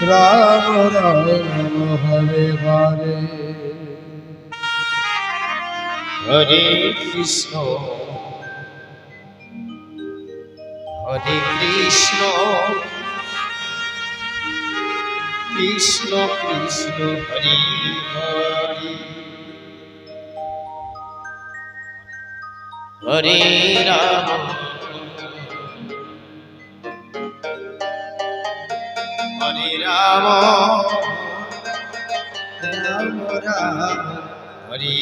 Ram Ram Hare Hare Hare Krishna Hare Krishna Krishna Krishna Hare Hare Hare Ram Hare Ram Ram Ram Hare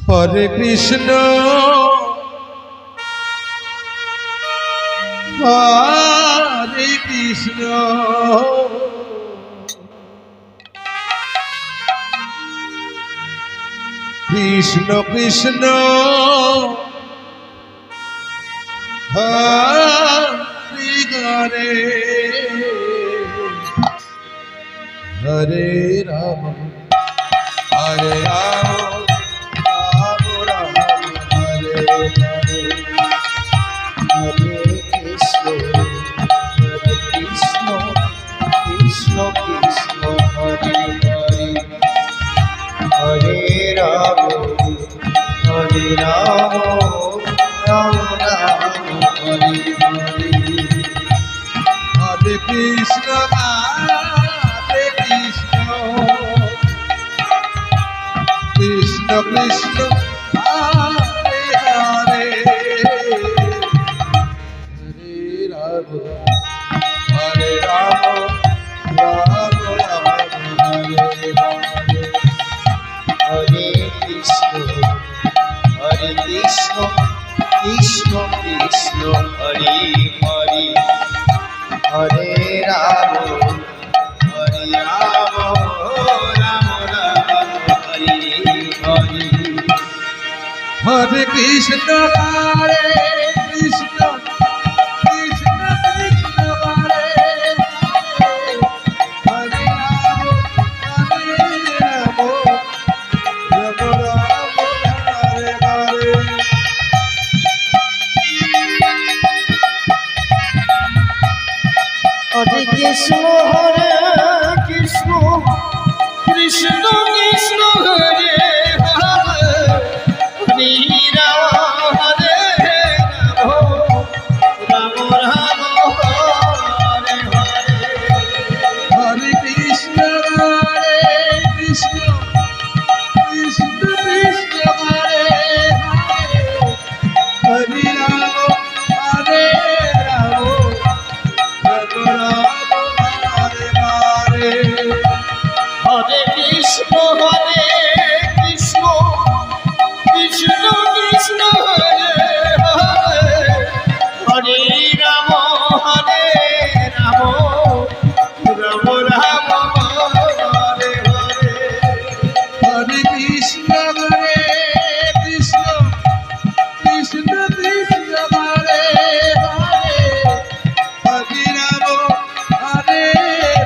Hare Krishna Hare Krishna Krishna Krishna Hare Hare Hare Ram Hare Ram Ram Ram Hare Hare Hare Krishna Krishna Krishna Hare Hare Hare Ram Ram Ram Hare Hare Hare Krishna Hare Krishna Krishna Krishna Hare Hare Hare Ram Ram Ram Hare Hare Hare Krishna Krishna Krishna Hare Hare Hare Ram Ram Ram Hare Hare Hare Krishna Hare Krishna Krishna Krishna Hare Hare Ram Ram Ram Hare Hare Hare Krishna Krishna Krishna Hare Hare Hare Ram Ram Ram Hare Hare Hare Krishna Hare Krishna Krishna Krishna Hare Hare Ram Hare Ram Ram Hare Hare Hare Krishna Krishna Krishna Hare Hare Hare Ram Ram Ram Hare Hare Hare Krishna Hare Krishna Krishna Krishna Hare Hare Hare Ram Hare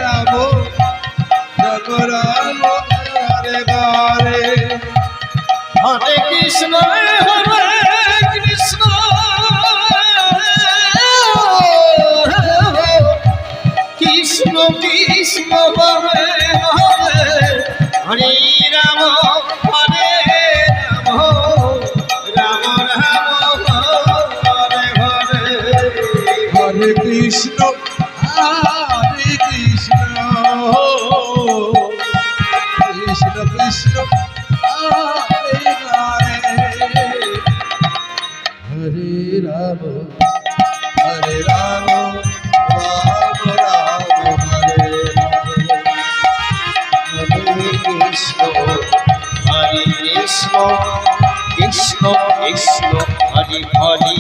Ram Ram Ram Hare Hare Hare Krishna Krishna Krishna Krishna Hare Hare Hare Ram Ram Ram Hare Hare Hare Krishna Krishna Krishna Hare Hare Hare Ram Hare Ram Ram Ram Hare Hare Krishna Krishna Krishna Hare Hare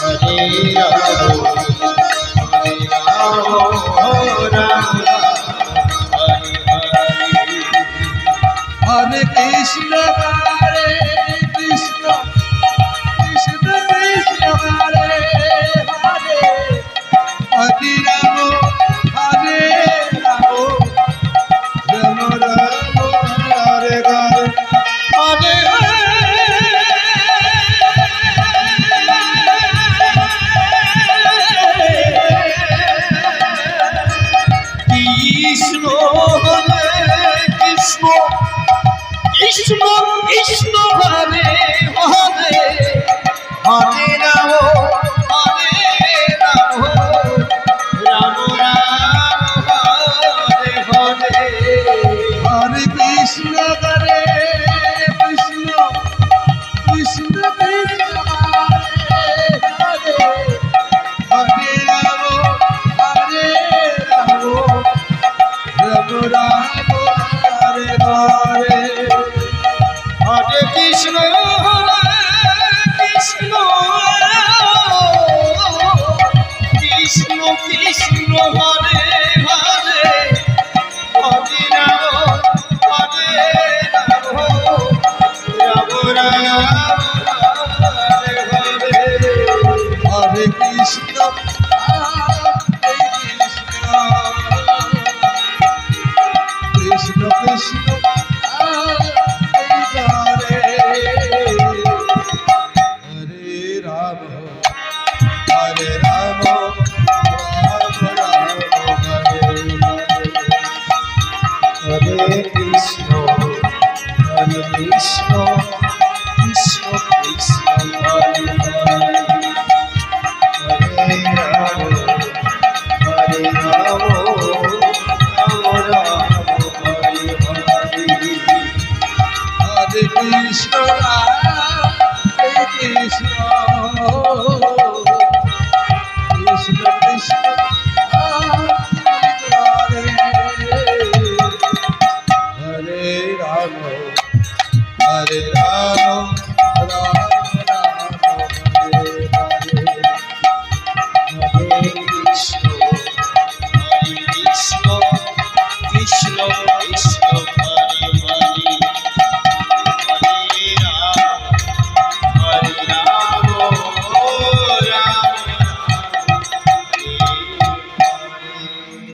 Hare Ram Ram Hare Hare Hare Krishna Hare Krishna Krishna Krishna Hare Hare Hare Ram Hare Ram Ram Ram Hare Hare Hare Ram